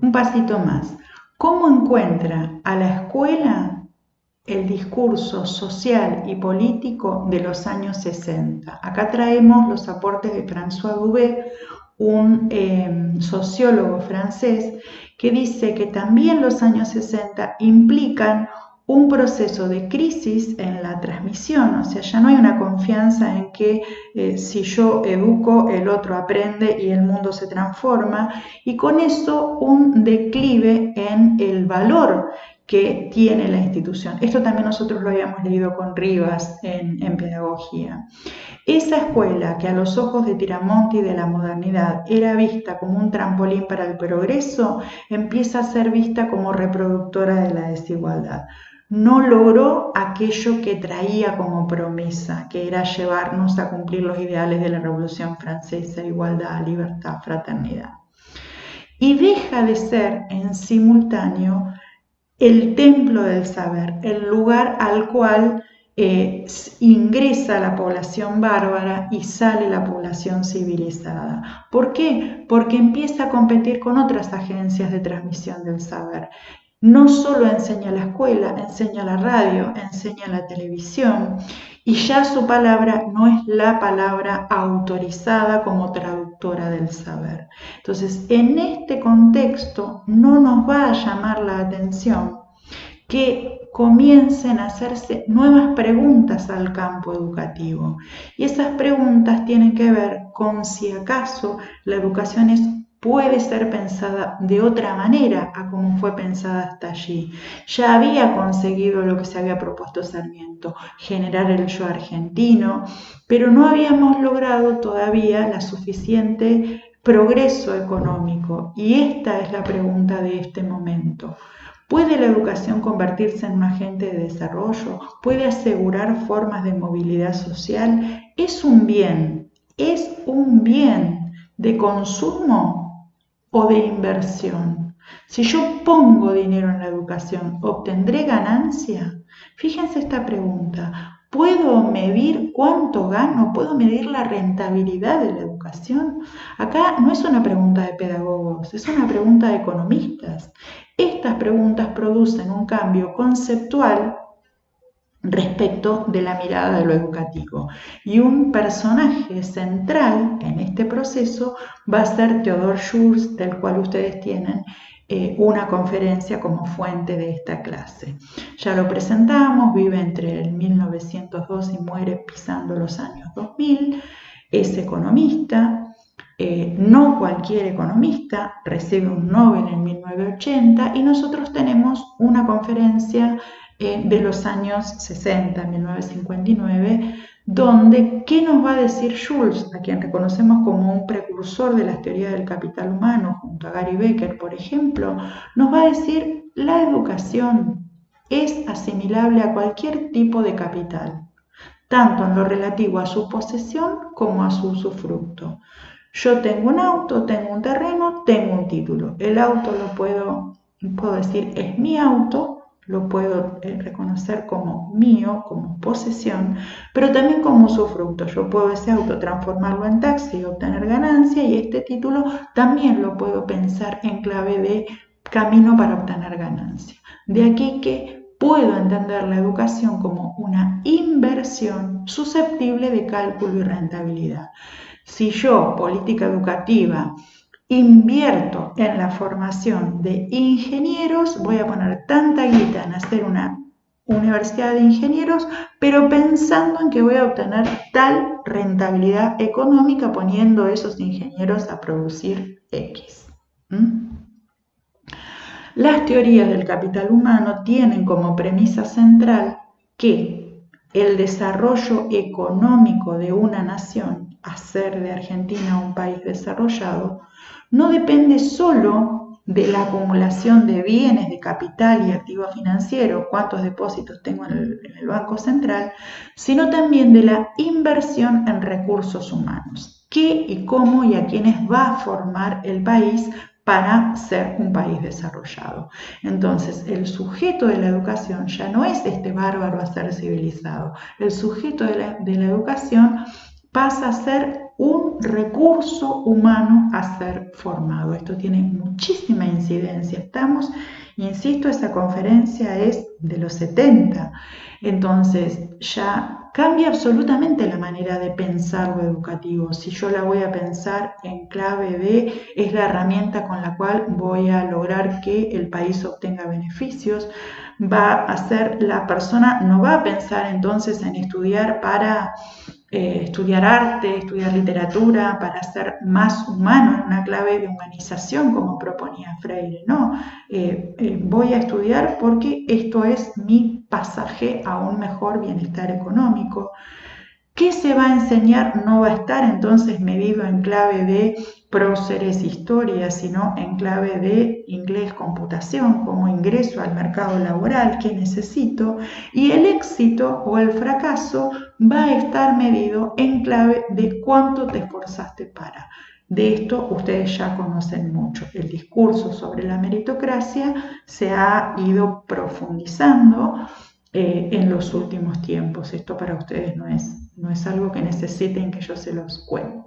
un pasito más. ¿Cómo encuentra a la escuela el discurso social y político de los años 60? Acá traemos los aportes de François Dubé, un sociólogo francés, que dice que también los años 60 implican un proceso de crisis en la transmisión, o sea, ya no hay una confianza en que si yo educo, el otro aprende y el mundo se transforma, y con eso un declive en el valor que tiene la institución. Esto también nosotros lo habíamos leído con Rivas en pedagogía. Esa escuela que a los ojos de Tiramonte y de la modernidad era vista como un trampolín para el progreso, empieza a ser vista como reproductora de la desigualdad. No logró aquello que traía como promesa, que era llevarnos a cumplir los ideales de la Revolución Francesa: igualdad, libertad, fraternidad. Y deja de ser en simultáneo el templo del saber, el lugar al cual ingresa la población bárbara y sale la población civilizada. ¿Por qué? Porque empieza a competir con otras agencias de transmisión del saber. No solo enseña la escuela, enseña la radio, enseña la televisión, y ya su palabra no es la palabra autorizada como traductora del saber. Entonces, en este contexto no nos va a llamar la atención que comiencen a hacerse nuevas preguntas al campo educativo. Y esas preguntas tienen que ver con si acaso la educación puede ser pensada de otra manera a como fue pensada hasta allí. Ya había conseguido lo que se había propuesto Sarmiento, generar el yo argentino, pero no habíamos logrado todavía la suficiente progreso económico. Y esta es la pregunta de este momento. ¿Puede la educación convertirse en un agente de desarrollo? ¿Puede asegurar formas de movilidad social? ¿Es un bien de consumo o de inversión? Si yo pongo dinero en la educación, ¿obtendré ganancia? Fíjense esta pregunta. ¿Puedo medir cuánto gano? ¿Puedo medir la rentabilidad de la educación? Acá no es una pregunta de pedagogos, es una pregunta de economistas. Estas preguntas producen un cambio conceptual respecto de la mirada de lo educativo. Y un personaje central en este proceso va a ser Theodore Schultz, del cual ustedes tienen una conferencia como fuente de esta clase. Ya lo presentamos, vive entre el 1902 y muere pisando los años 2000, es economista. No cualquier economista, recibe un Nobel en 1980 y nosotros tenemos una conferencia de los años 60, 1959, donde, ¿qué nos va a decir Schultz, a quien reconocemos como un precursor de las teorías del capital humano, junto a Gary Becker, por ejemplo? Nos va a decir: la educación es asimilable a cualquier tipo de capital, tanto en lo relativo a su posesión como a su usufructo. Yo tengo un auto, tengo un terreno, tengo un título. El auto lo puedo decir es mi auto, lo puedo reconocer como mío, como posesión, pero también como usufructo. Yo puedo ese auto transformarlo en taxi y obtener ganancia, y este título también lo puedo pensar en clave de camino para obtener ganancia. De aquí que puedo entender la educación como una inversión susceptible de cálculo y rentabilidad. Si yo, política educativa, invierto en la formación de ingenieros, voy a poner tanta guita en hacer una universidad de ingenieros, pero pensando en que voy a obtener tal rentabilidad económica poniendo esos ingenieros a producir X. Las teorías del capital humano tienen como premisa central que el desarrollo económico de una nación, hacer de Argentina un país desarrollado, no depende solo de la acumulación de bienes, de capital y activos financieros, cuántos depósitos tengo en el Banco Central, sino también de la inversión en recursos humanos. ¿Qué y cómo y a quiénes va a formar el país para ser un país desarrollado? Entonces, el sujeto de la educación ya no es este bárbaro a ser civilizado. El sujeto de la educación pasa a ser un recurso humano a ser formado. Esto tiene muchísima incidencia coincidencia. Estamos, insisto, esa conferencia es de los 70, entonces ya cambia absolutamente la manera de pensar lo educativo. Si yo la voy a pensar en clave de es la herramienta con la cual voy a lograr que el país obtenga beneficios, va a ser la persona, no va a pensar entonces en estudiar para estudiar arte, estudiar literatura, para ser más humano, en una clave de humanización, como proponía Freire. No, voy a estudiar porque esto es mi pasaje a un mejor bienestar económico. ¿Qué se va a enseñar? No va a estar entonces medido en clave de próceres historia, sino en clave de inglés computación como ingreso al mercado laboral que necesito, y el éxito o el fracaso va a estar medido en clave de cuánto te esforzaste para. De esto ustedes ya conocen mucho. El discurso sobre la meritocracia se ha ido profundizando en los últimos tiempos. Esto para ustedes no es algo que necesiten que yo se los cuente.